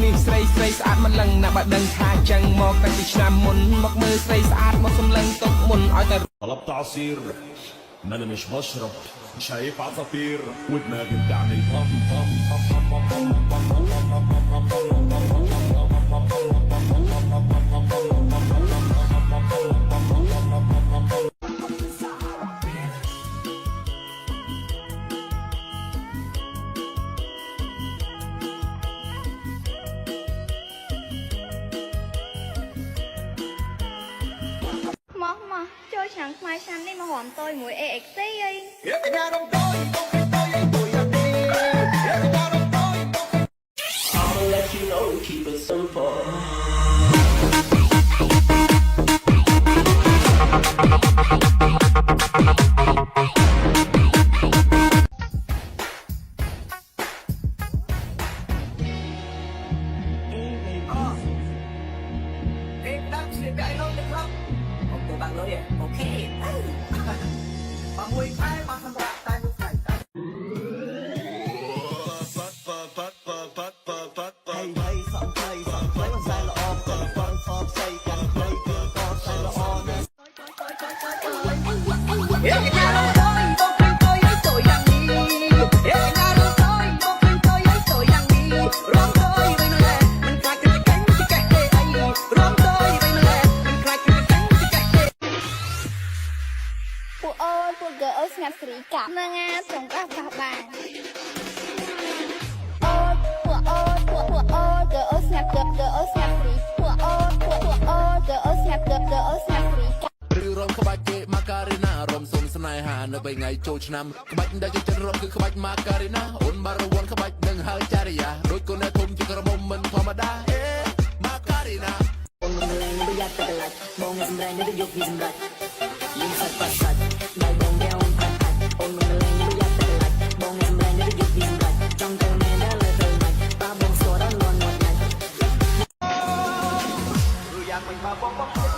នេះស្រីស្អាតមិនលឹងណាបើដឹងថាចឹងមកតែពីឆ្នាំមុនមកមើលស្រីស្អាតមកសំឡឹងទុកមុនឲ្យតែ طلبت عصير ما انا مش بشرب شايف عصافير ودماغي بتعمل بام بام mà chơi chẳng mai xanh đi mà hoàn tôi mũi EXC ấy. I'ma let you know, keep it simple. Bạn nói đi, ok. Bà mùi khai mà không bạc tay một phải. Hey hey, sẵn play bằng sai là on, cần con form say, cần play cứ con sai là on. Yeah, nhà đâu thôi, bông khinh tôi ấy tội rằng đi. Yeah, nhà đâu thôi, bông khinh tôi ấy tội rằng đi. Rong tôi với nó lẹ, mình khai cái cánh cái cách đây ấy. Rong tôi với nó lẹ, mình khai cái cánh cái cách đây. ពួកអូនពួក girl ស្ងាត់ស្រីកាប់នឹងងាត្រង់កាប់បានអូនពួកអូនពួកអូន girl ស្ងាត់ girl ស្ងាត់ស្រីពួកអូនអូន girl ស្ងាត់ girl ស្ងាត់ស្រីកាប់ឬរំក្បាច់គេម៉ាការីណារំសុំស្នេហានៅ3ថ្ងៃចូលឆ្នាំក្បាច់ដែលចិត្តរត់គឺក្បាច់ម៉ាការីណាអូនបានរវល់ក្បាច់នឹងហើយចារិយាដូចកូនអ្នកធំជាក្រមុំមិនធម្មតាអេម៉ាការីណាអូនមិនលឺប្រយ័ត្នតែកន្លាច់បងសម្ដែងនេះយកពីសម្ដេចលឹងសាច់បាត់សាច់ដៃបងកែវកាត់អូនមិនលឺប្រយ័ត្នតែកន្លាច់បងសម្ដែងនេះយកពីសម្ដេចចង់ទៅមែនដែរលើទៅមិនតាបងស្គាល់ដល់នន់ណាស់ឬយ៉ាងមិនមកបងភ្លេច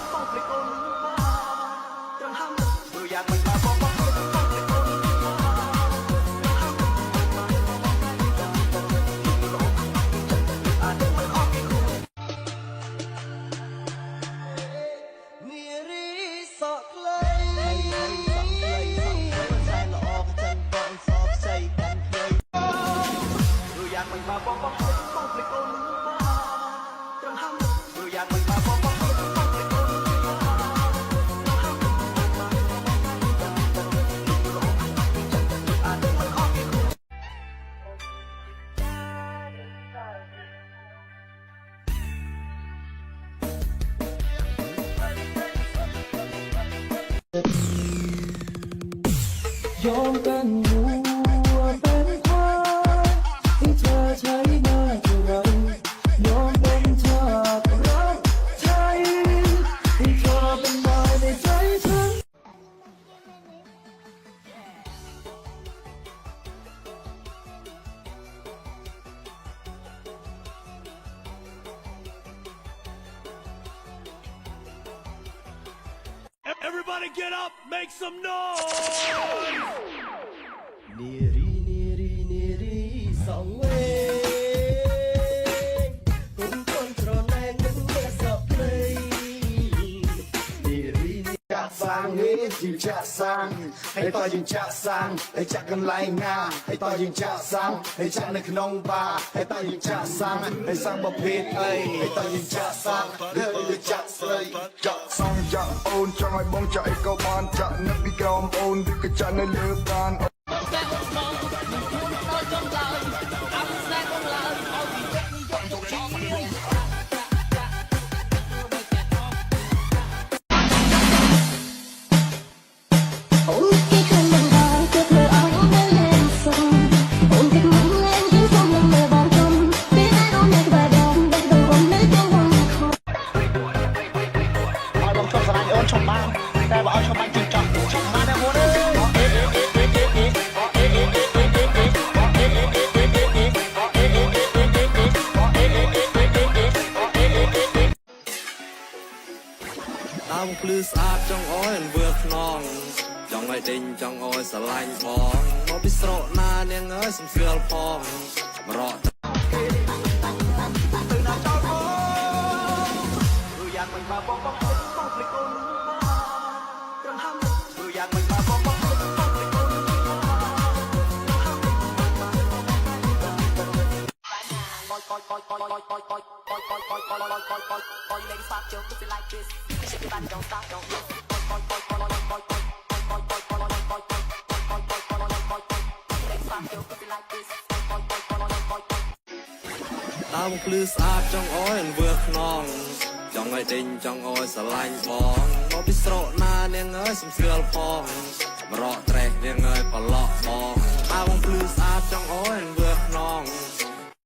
អូនត្រឹមហាំឬយ៉ាងមិនមកបងភ្លេចអូនยอมเป็นวัวเป็นควายที่เธอใช้มาเท่าไรยอมเป็นทาสรักใช้ที่เธอเป็นนายในใจฉัน Everybody get up, make some noise! នារីសងវេគុំកូនត្រណែងនឹងមានសពភ្លេងនារីចាក់សាំងយើងចាក់សាំងហើយតើយើងចាក់សាំងហើយចាក់កន្លែងណាហើយតើយើងចាក់សាំងហើយចាក់នៅក្នុងបារហើយតើយើងចាក់សាំងហើយសាំងប្រភេទអីហើយតើយើងចាក់សាំងឬយើងចាក់ស្រីចាក់សាំងចាក់អូនចង់ឲ្យបងចាក់អីក៏បានចាក់នៅពីក្រោមអូនឬក៏ចាក់នៅលើប្រាណតែបើឲ្យឈប់បាញ់ជិះចង់ឈប់បានតែមុនដើមភ្លឺស្អាតចង់អោយវាខ្នងចង់ឲ្យដេញចង់អោយស្រឡាញ់បងមកពីស្រកណានាងអើយសំស្គាល់ផងមករកទៅ វងភ្លឺស្អាតចង់អោយវើខ្នងចង់ឲ្យដេញចង់អោយស្រឡាញ់បងមកពីស្រកណានាងអើយសំស្គាល់ផងមរកត្រេះនាងអើយប្រឡក់បងអាវងភ្លឺស្អាតចង់អោយវើ